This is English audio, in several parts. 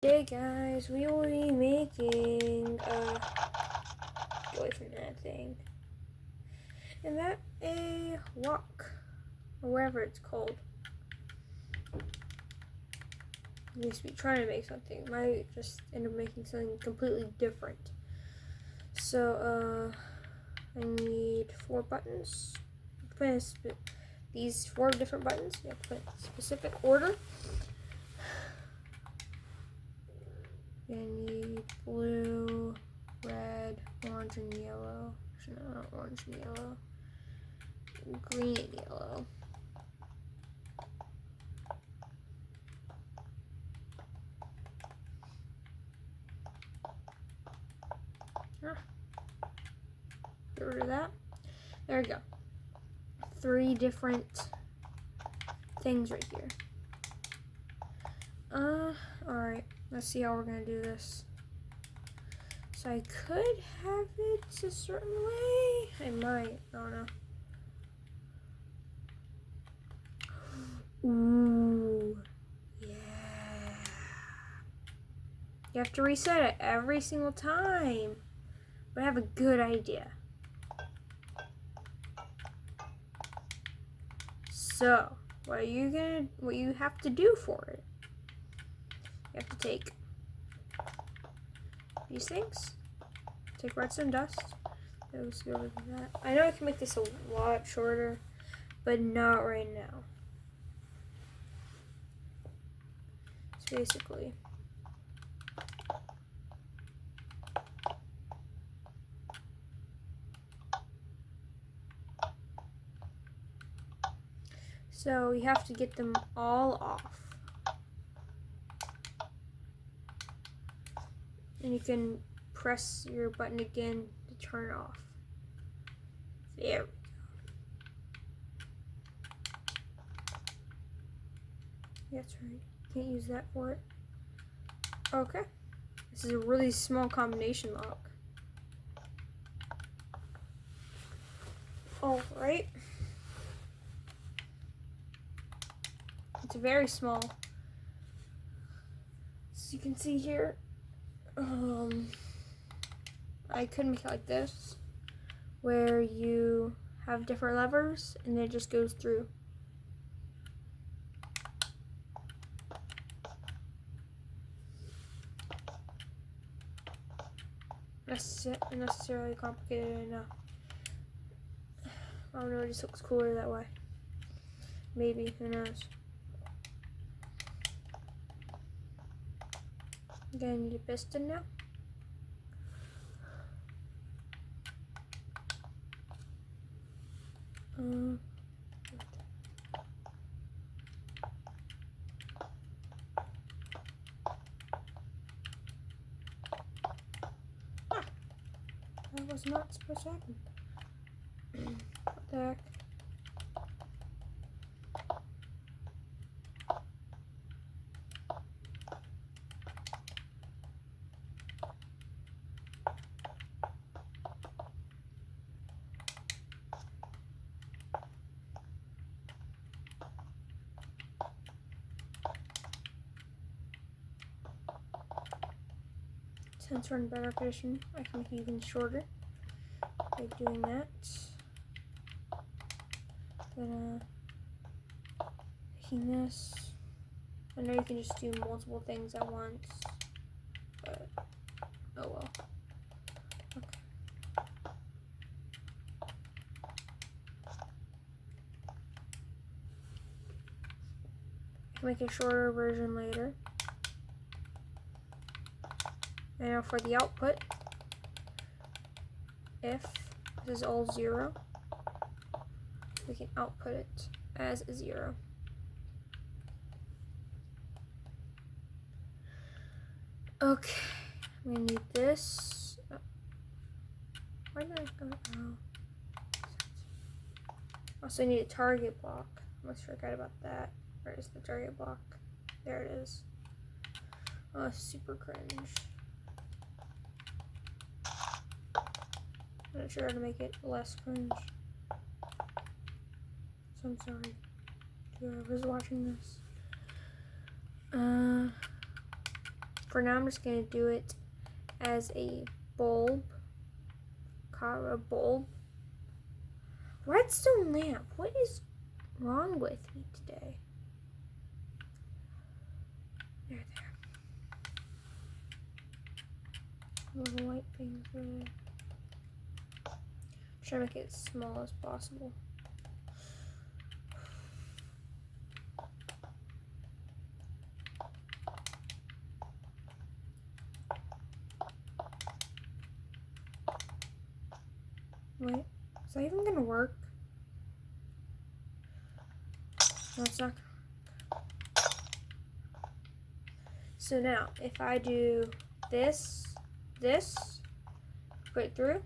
Hey guys, we will be making get away from that thing. And that a walk, or whatever it's called. I used to be trying to make something. Might just end up making something completely different. So I need 4 buttons. Put these 4 different buttons. You have to put in specific order. I need blue, red, orange, and yellow. Actually, no, not orange and yellow. Green and yellow. Get rid of that. There we go. 3 different things right here. Alright. Let's see how we're gonna do this. So I could have it a certain way. I might. I don't know. Ooh. Yeah. You have to reset it every single time. But I have a good idea. So, what you have to do for it, you have to take these things, take redstone dust. Let's go over that. I know I can make this a lot shorter, but not right now. So basically, so you have to get them all off. And you can press your button again to turn it off. There we go. That's right. Can't use that for it. Okay. This is a really small combination lock. Alright. It's very small. As you can see here, I could make it like this, where you have different levers and then it just goes through. Unnecessarily complicated enough. I don't know, it just looks cooler that way. Maybe, who knows. Gonna need a piston now. That was not supposed to happen. What the heck? Since we're in better condition, I can make it even shorter by doing that. Taking this. I know you can just do multiple things at once, but oh well. Okay. I can make a shorter version later. And now for the output, if this is all 0, we can output it as a 0. Okay, I'm gonna need this. Why did I go? Oh. Also need a target block. I almost forgot about that. Where is the target block? There it is. Oh, super cringe. I'm not sure how to make it less cringe. So I'm sorry to whoever's watching this. for now I'm just going to do it as a bulb. A bulb. Redstone lamp. What is wrong with me today? There. Little white things there. Try to make it as small as possible. Wait, is that even gonna work? No, it's not. So now, if I do this, put it through.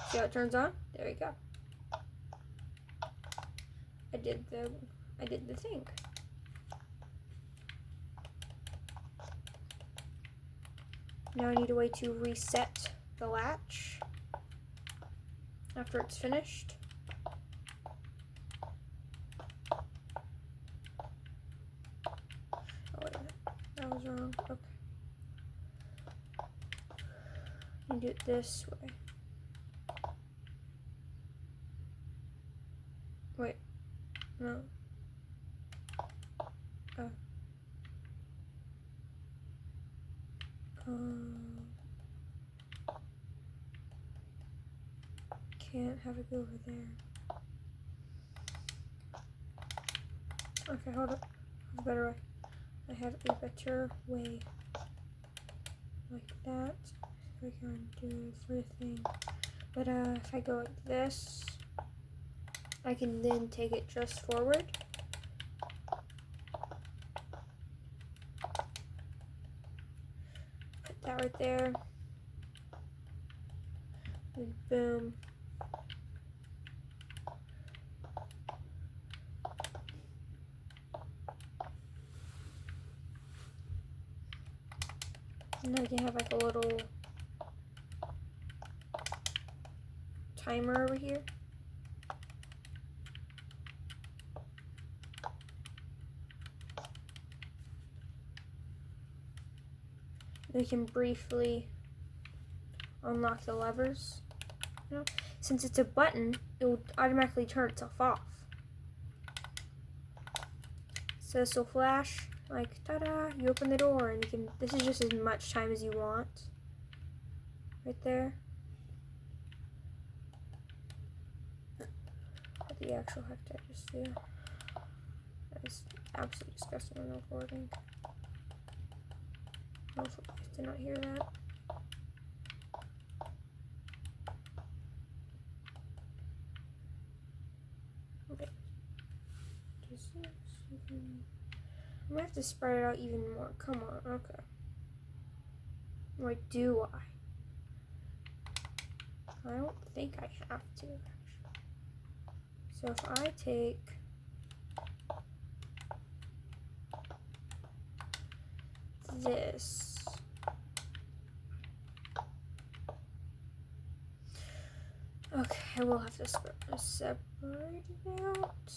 See how it turns on? There we go. I did the thing. Now I need a way to reset the latch after it's finished. Oh wait a minute, that was wrong. Okay. And do it this way. Wait, no. Oh. Can't have it go over there. Okay, hold up. There's a better way. I have a better way. Like that. I can do for the thing. But if I go like this, I can then take it just forward. Put that right there. And boom. And I can have like a little timer over here. We can briefly unlock the levers. You know, since it's a button, it will automatically turn itself off. So this will flash like ta-da! You open the door, and you can. This is just as much time as you want. Right there. What the actual heck did I just do? That is absolutely disgusting when recording. Hopefully you guys did not hear that. Okay. Just this. I'm gonna have to spread it out even more. Come on. Okay. Wait, do I? I don't think I have to. So if I take this, okay, I will have to separate it out.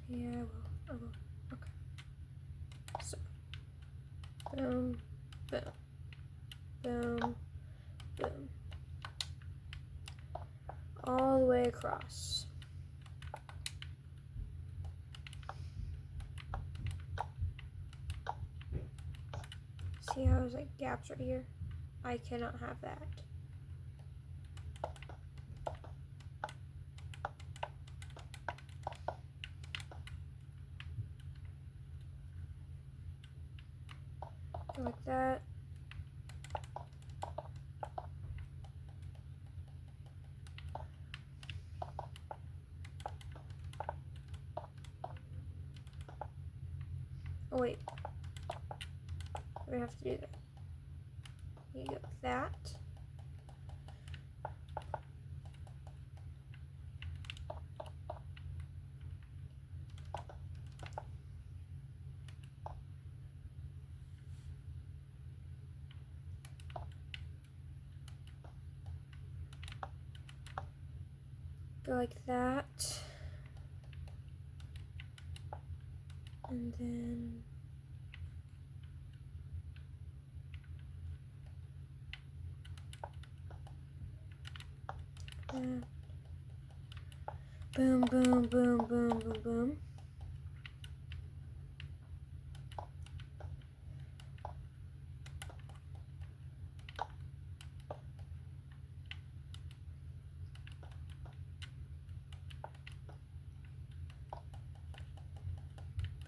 Yeah, I will. Okay. So, boom, boom, boom, boom, all the way across. See how there's like gaps right here? I cannot have that. Go like that. Oh wait. We have to do that. You go like that. Go like that. And then that. Boom, boom, boom, boom, boom, boom.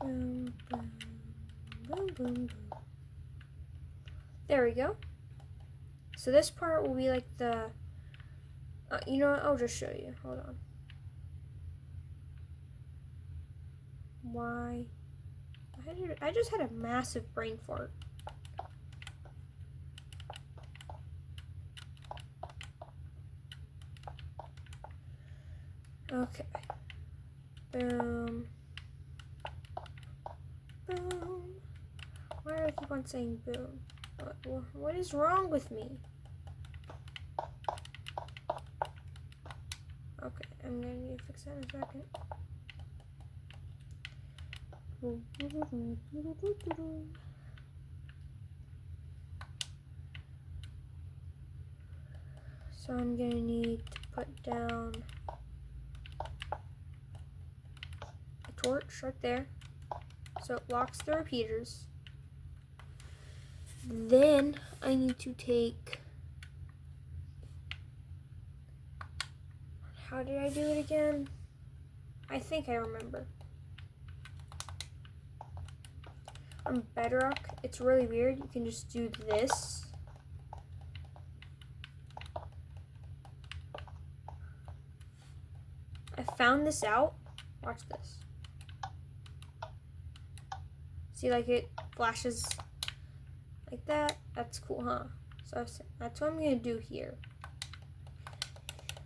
Boom, boom, boom, boom, boom. There we go. So this part will be like the, you know what, I'll just show you. Hold on. Why? I just had a massive brain fart. Okay. Boom. Boom. Why do I keep on saying boom? What is wrong with me? Okay, I'm gonna need to fix that in a second. So I'm gonna need to put down a torch right there, so it locks the repeaters. Then I need to take, how did I do it again? I think I remember. On Bedrock, it's really weird. You can just do this. I found this out. Watch this. See, like it flashes like that. That's cool, huh? So that's what I'm gonna do here.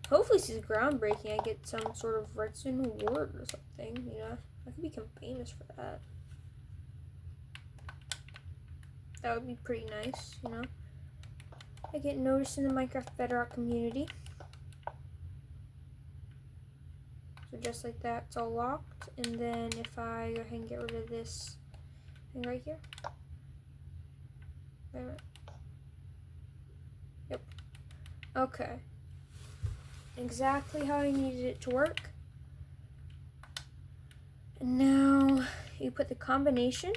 Hopefully this is groundbreaking. I get some sort of redstone award or something, you know? I could become famous for that. That would be pretty nice, you know? I get noticed in the Minecraft Bedrock community. So just like that, it's all locked. And then if I go ahead and get rid of this thing right here. There. Yep. Okay. Exactly how I needed it to work. And now you put the combination.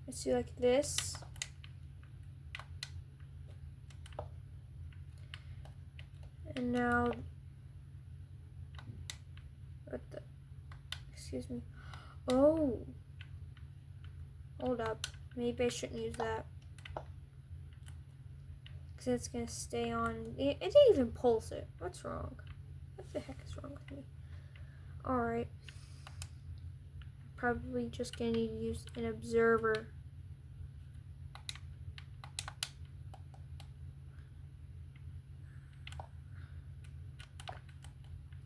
Let's do like this. And now, what the, excuse me. Oh, hold up. Maybe I shouldn't use that. Because it's going to stay on. It didn't even pulse it. What's wrong? What the heck is wrong with me? Alright. Probably just going to need to use an observer.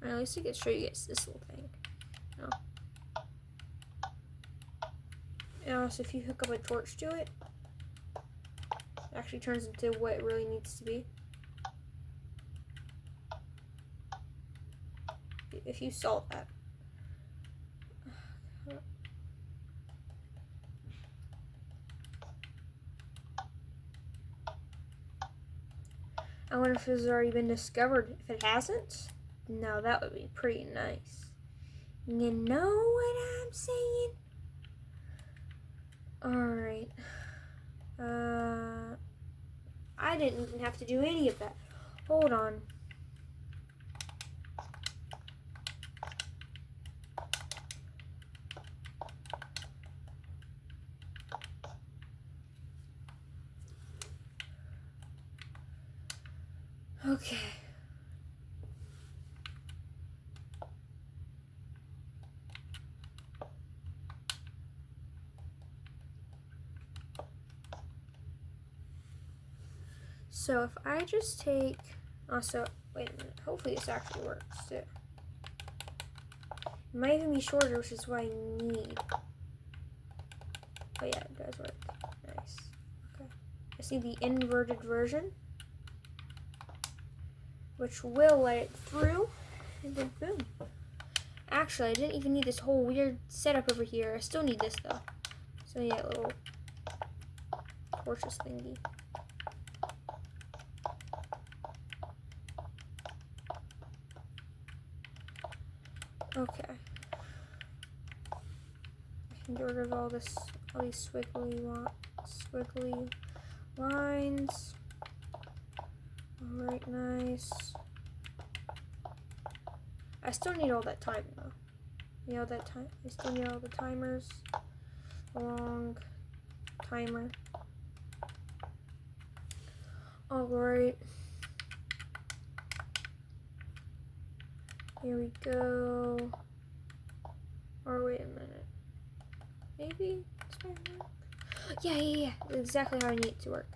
Or at least I can show you guys this little thing. No. And also, if you hook up a torch to it, it actually turns into what it really needs to be. If you salt that. I wonder if this has already been discovered. If it hasn't, no, that would be pretty nice. You know what I'm saying? Alright. I didn't even have to do any of that. Hold on. Okay. So if I just take, also, wait a minute, hopefully this actually works too. It might even be shorter, which is what I need. Oh yeah, it does work. Nice. Okay. I see the inverted version, which will let it through, and then boom. Actually, I didn't even need this whole weird setup over here. I still need this though. So yeah, a little torches thingy. Okay. I can get rid of all these squiggly lines. Alright, nice. I still need all that time though. You know that time. I still need all the timers. Long timer. Alright. Here we go. Or wait a minute. Maybe it's gonna work. Yeah. Exactly how I need it to work.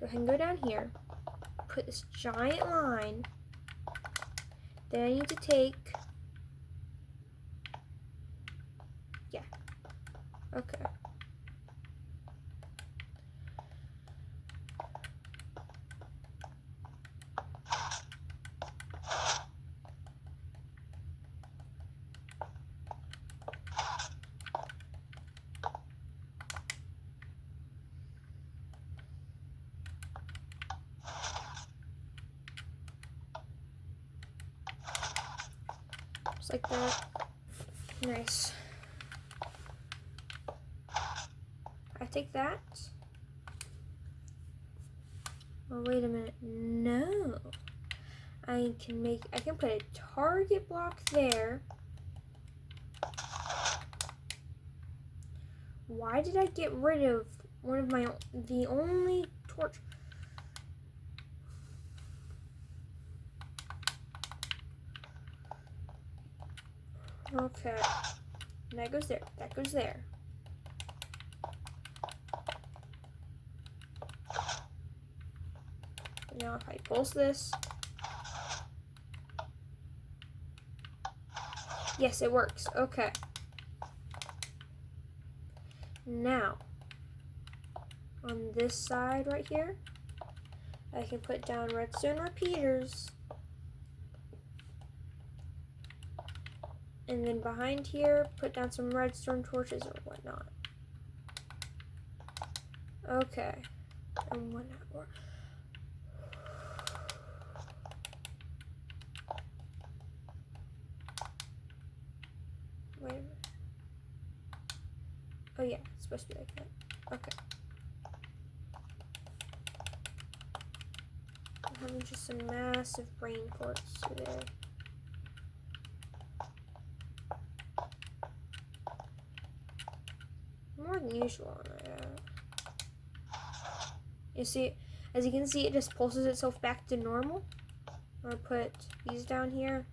Go ahead and go down here. Put this giant line. Then I need to take. Yeah. Okay. Just like that. Nice. I take that. Oh, wait a minute. No. I can put a target block there. Why did I get rid of the only torch? Okay. And that goes there. That goes there. Now if I pulse this. Yes, it works. Okay. Now, on this side right here, I can put down redstone repeaters. And then behind here, put down some redstone torches or whatnot. Okay. And whatnot. Wait a minute. Oh yeah, it's supposed to be like that. Okay. I'm having just a massive brain farts today. More than usual on that. You see, as you can see, it just pulses itself back to normal. I'll put these down here,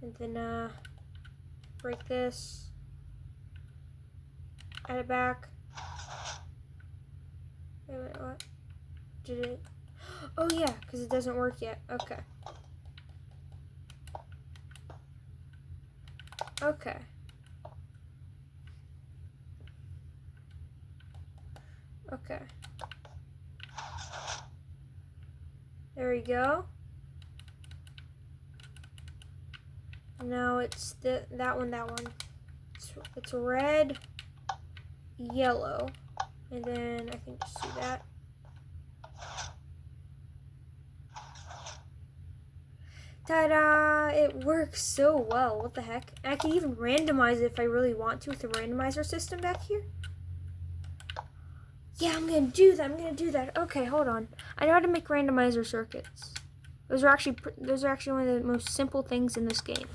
and then break this, add it back. Wait, what? Did it? Oh yeah, because it doesn't work yet. Okay. Okay. Okay. There we go. Now it's that one. It's red, yellow, and then I can just do that. Ta-da! It works so well. What the heck? And I can even randomize it if I really want to with the randomizer system back here. Yeah, I'm gonna do that. Okay, hold on. I know how to make randomizer circuits. Those are actually one of the most simple things in this game.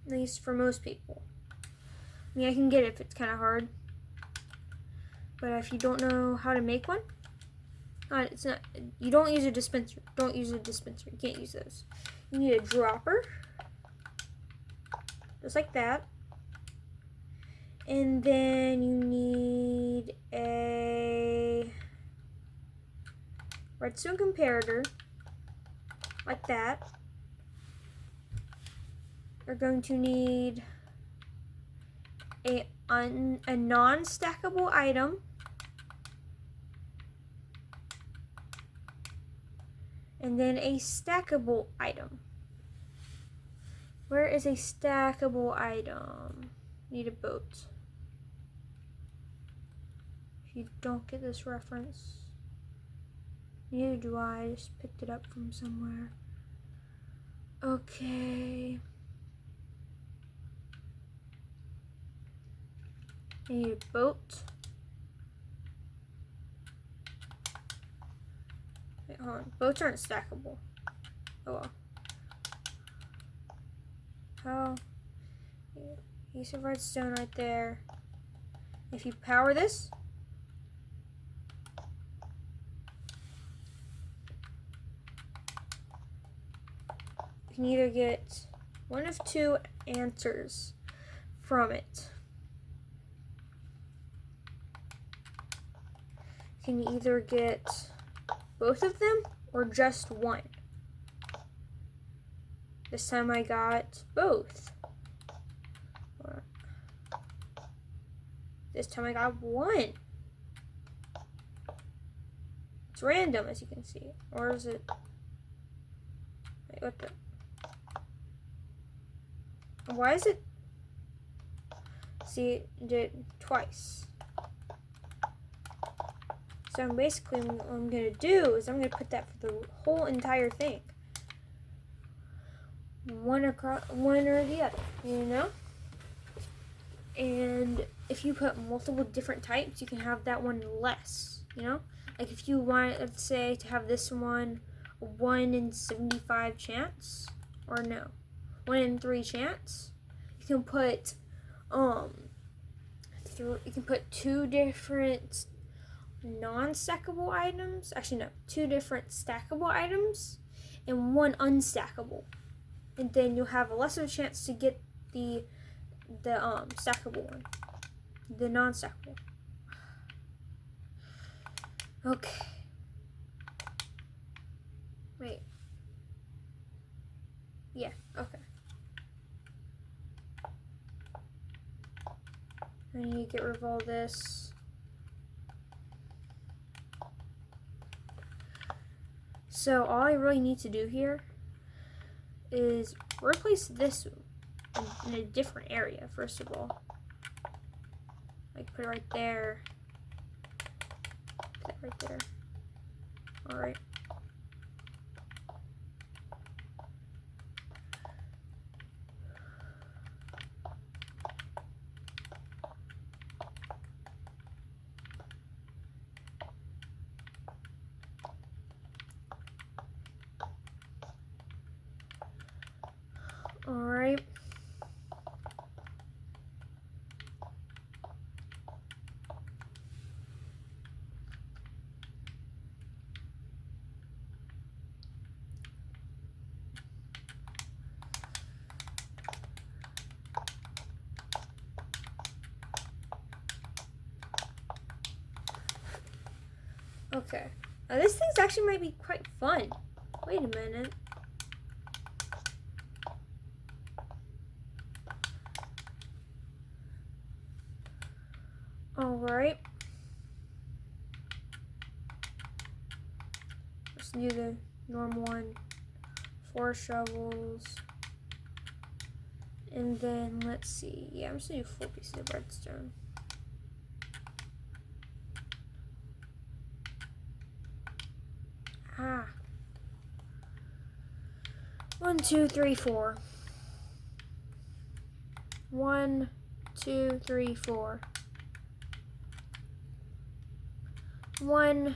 At least for most people. I mean, I can get it if it's kind of hard. But if you don't know how to make one, it's not. You don't use a dispenser. Don't use a dispenser. You can't use those. You need a dropper, just like that. And then you need a redstone comparator, like that. You're going to need a non-stackable item, and then a stackable item. Where is a stackable item? Need a boat. if you don't get this reference. Neither do I just picked it up from somewhere. Okay. I need a boat. Wait, hold on. Boats aren't stackable. Oh well. How? Piece of redstone right there. If you power this, you can either get one of two answers from it. You can either get both of them or just one. This time I got both. This time I got one. It's random, as you can see. Or is it? Wait, what the? Why is it? See, it did twice. So basically what I'm going to do is I'm going to put that for the whole entire thing. One or the other, you know? And if you put multiple different types, you can have that one less, you know? Like if you want, let's say, to have this one 1 in 75 chance, or no, 1 in 3 chance, you can put, you can put 2 different non-stackable items, actually no, 2 different stackable items, and 1 unstackable. And then you'll have a less of a chance to get the stackable one, the non-stackable. Okay. Wait. Yeah. Okay. I need to get rid of all this. So all I really need to do here is replace this in a different area, first of all. Like put it right there. Put it right there. Alright. Alright. Okay. Now this thing actually might be quite fun. Wait a minute. Alright. Let's do the normal one. 4 shovels. And then let's see. Yeah, I'm just gonna do 4 pieces of redstone. Ah. 1, 2, 3, 4. 1, 2, 3, 4. 1,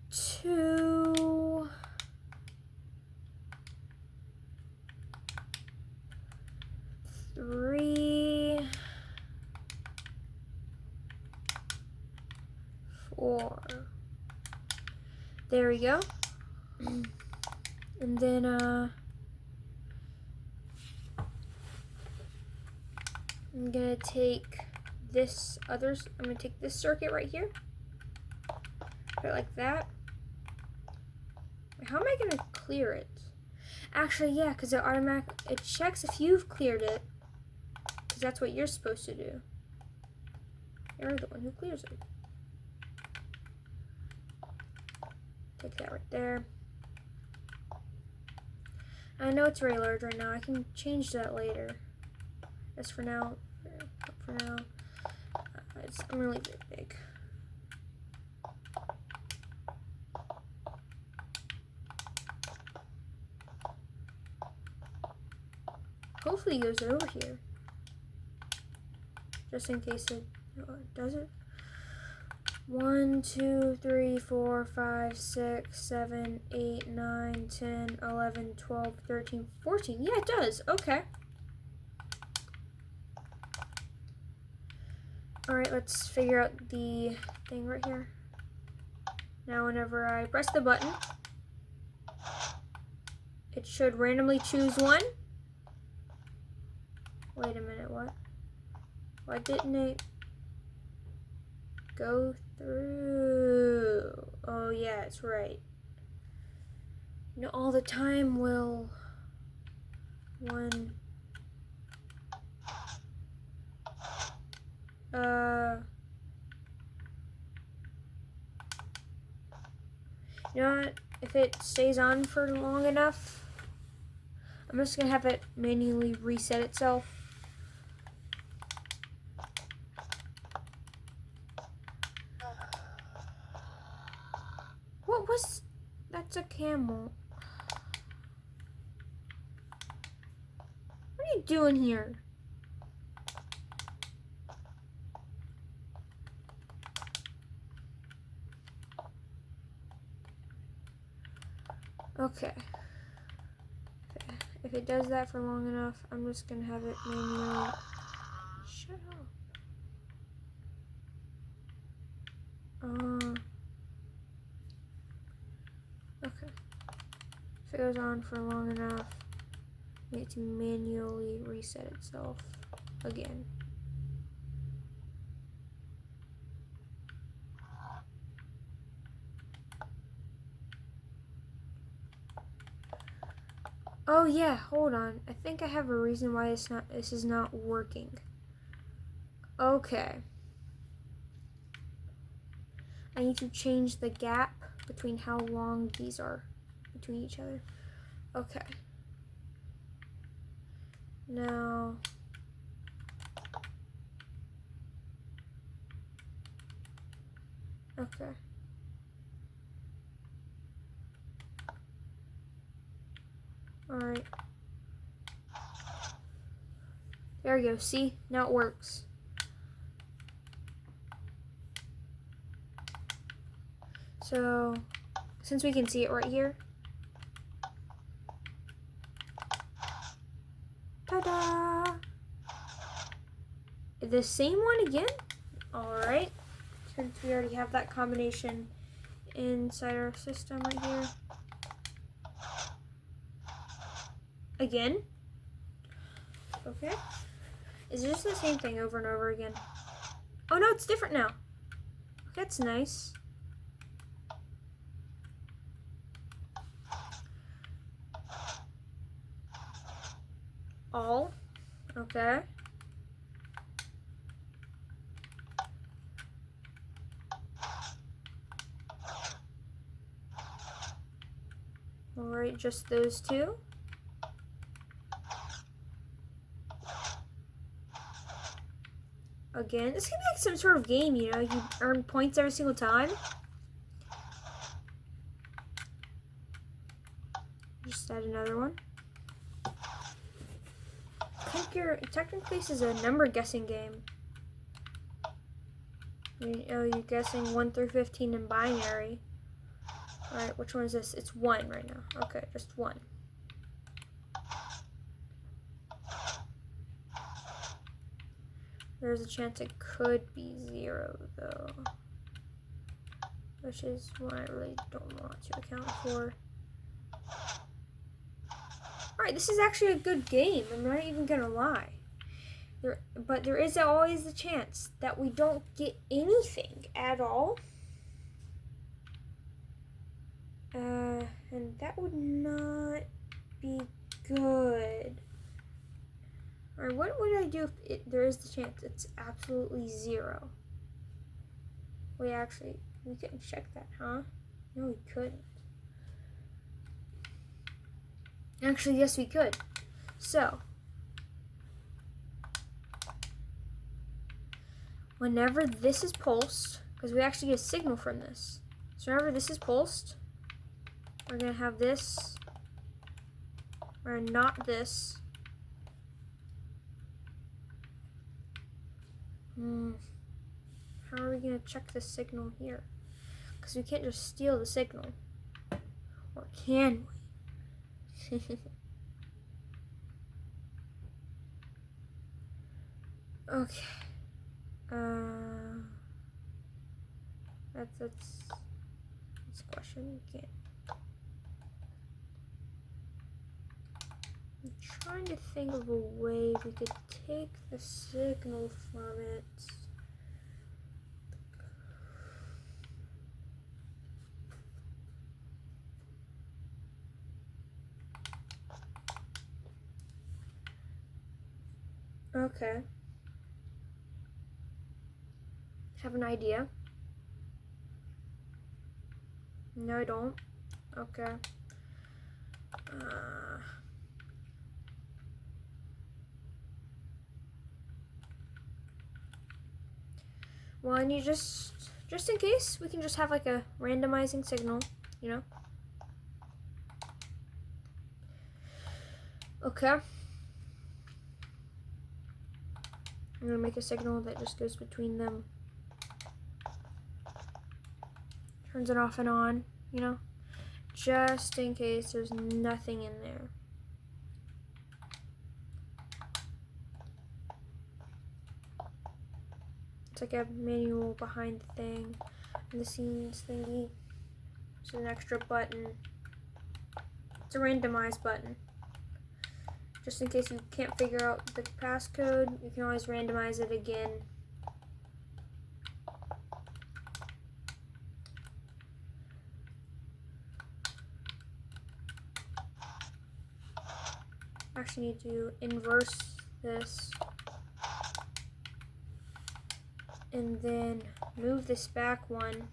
2, 3, 4. There we go. And then I'm gonna take this I'm gonna take this circuit right here. Put it like that. How am I gonna clear it? Actually, yeah, because it checks if you've cleared it. Because that's what you're supposed to do. You're the one who clears it. Take that right there. I know it's very large right now. I can change that later. Just for now. For now. I'm gonna leave it big. Hopefully it goes over here. Just in case it does it. 1, 2, 3, 4, 5, 6, 7, 8, 9, 10, 11, 12, 13, 14. Yeah, it does. Okay. Alright, let's figure out the thing right here. Now whenever I press the button, it should randomly choose one. Wait a minute, what? Why didn't it go through? Oh yeah, it's right. You know, all the time will one you know what? If it stays on for long enough, I'm just gonna have it manually reset itself. What was... That's a camel. What are you doing here? Okay. If it does that for long enough, I'm just gonna have it manually... Shut up. Okay. If it goes on for long enough, I need to manually reset itself again. Oh yeah, hold on. I think I have a reason why this is not working. Okay. I need to change the gap between how long these are between each other. Okay. Now okay. Alright. There we go. See? Now it works. So, since we can see it right here. Ta-da! The same one again? Alright. Since we already have that combination inside our system right here. Again. Okay. Is it just the same thing over and over again? Oh no, it's different now. That's nice. All. Okay. Alright, just those two. Again, this could be like some sort of game, you know, you earn points every single time. Just add another one. I think technically this is a number guessing game. You're guessing 1 through 15 in binary. Alright, which one is this? It's 1 right now. Okay, just 1. There's a chance it could be 0 though, which is what I really don't want to account for. Alright, this is actually a good game, I'm not even gonna lie. But there is always the chance that we don't get anything at all. And that would not be good. Or what would I do if there is the chance it's absolutely 0? Wait, actually, we couldn't check that, huh? No, we couldn't. Actually, yes, we could. So, whenever this is pulsed, because we actually get a signal from this. So whenever this is pulsed, we're going to have this, or not this. How are we going to check the signal here? Because we can't just steal the signal. Or can we? Okay. That's a question. You can't. I'm trying to think of a way we could take the signal from it. Okay. Have an idea? No, I don't. Okay. Well, and you just in case, we can just have like a randomizing signal, you know? Okay. I'm gonna make a signal that just goes between them. Turns it off and on, you know? Just in case there's nothing in there. It's like a manual behind the thing, and the scenes thingy. It's an extra button. It's a randomized button. Just in case you can't figure out the passcode, you can always randomize it again. Actually need to inverse this. And then move this back one.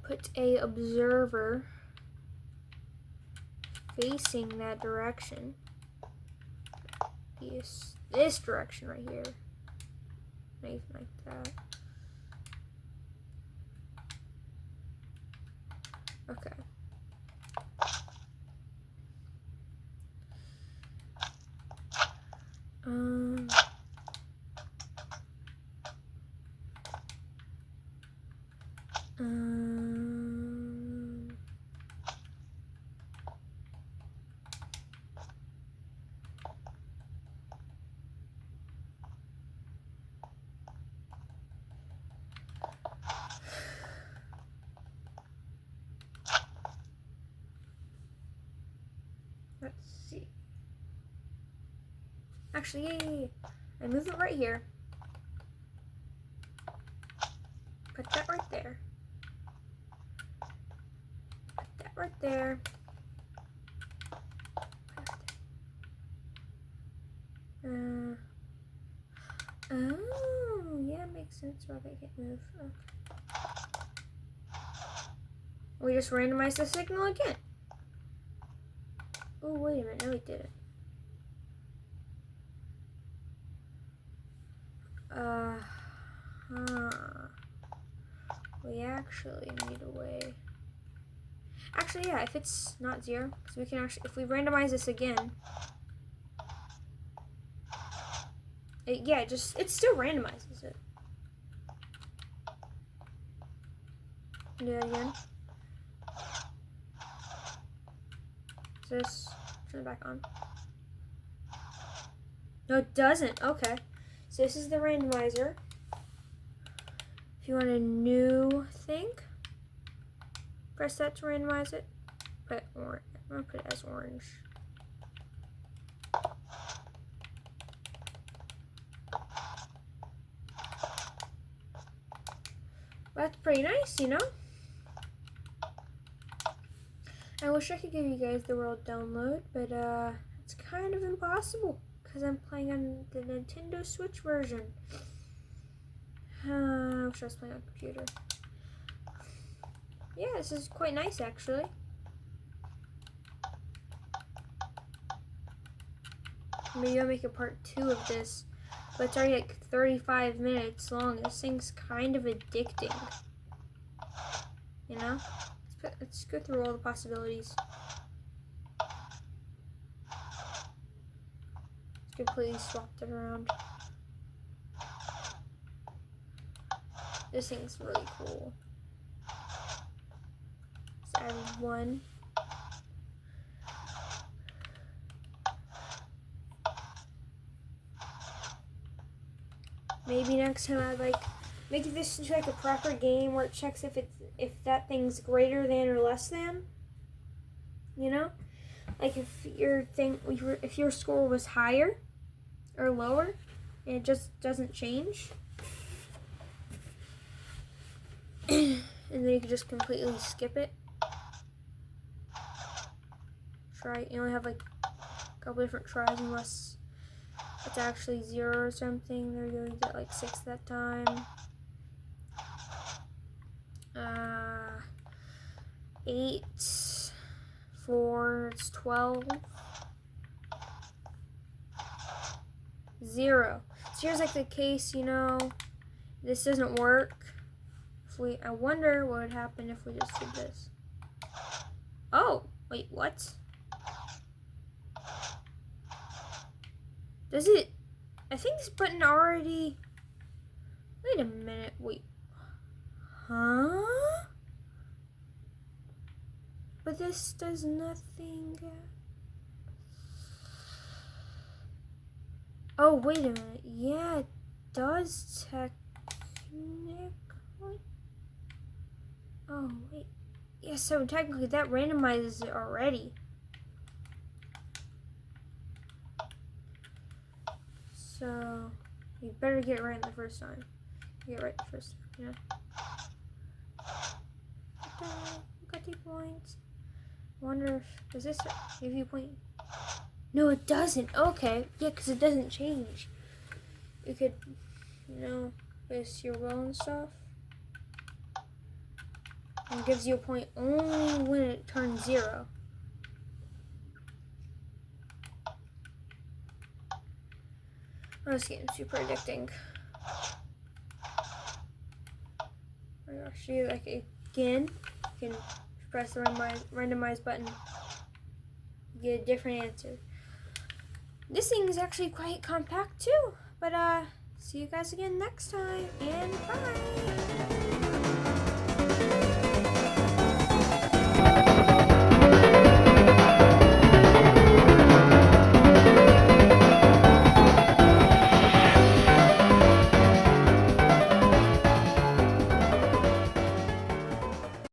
Put a observer facing that direction. This direction right here. Anything like that. Okay. Let's see. Actually, yay! I move it right here. Put that right there. Put that right there. Oh, yeah, makes sense why they can't move. Okay. We just randomized the signal again. Oh, wait a minute. No, we didn't. We actually need a way. Actually, yeah, if it's not 0, because we can actually, if we randomize this again, it still randomizes it. Do that again. This, turn it back on. No, it doesn't. Okay. So this is the randomizer. If you want a new thing, press that to randomize it. Put orange. I'm gonna put it as orange. That's pretty nice, you know? I wish I could give you guys the world download, but it's kind of impossible because I'm playing on the Nintendo Switch version. I wish I was playing on a computer. Yeah, this is quite nice actually. maybe I'll make a part 2 of this. But it's already like 35 minutes long. This thing's kind of addicting. You know? Let's go through all the possibilities. Let's completely swap it around. This thing's really cool. Let's add 1. Maybe next time I'd like make this into like a proper game where it checks if that thing's greater than or less than. You know, like if your score was higher or lower, and it just doesn't change, and then you could just completely skip it. Try. You only have like a couple different tries unless it's actually 0 or something. There you go, you get like 6 that time. 8, 4, it's 12. 0. So here's like the case, you know, this doesn't work. I wonder what would happen if we just did this. Oh, wait, what? Does it? I think this button already. Wait a minute. Wait. Huh? But this does nothing. Oh, wait a minute. Yeah, it does technically. Oh, wait. Yeah, so technically that randomizes it already. So, you better get it right the first time. Get it right the first time, you know? Okay, got 2 points. Wonder if, does this give you a point? No, it doesn't. Okay, yeah, because it doesn't change. You could, you know, base your will and stuff. And it gives you a point only when it turns 0. Oh, this game's super addicting. Oh my gosh, you like again, you can press the randomize button. You get a different answer. This thing is actually quite compact too. But see you guys again next time, and bye.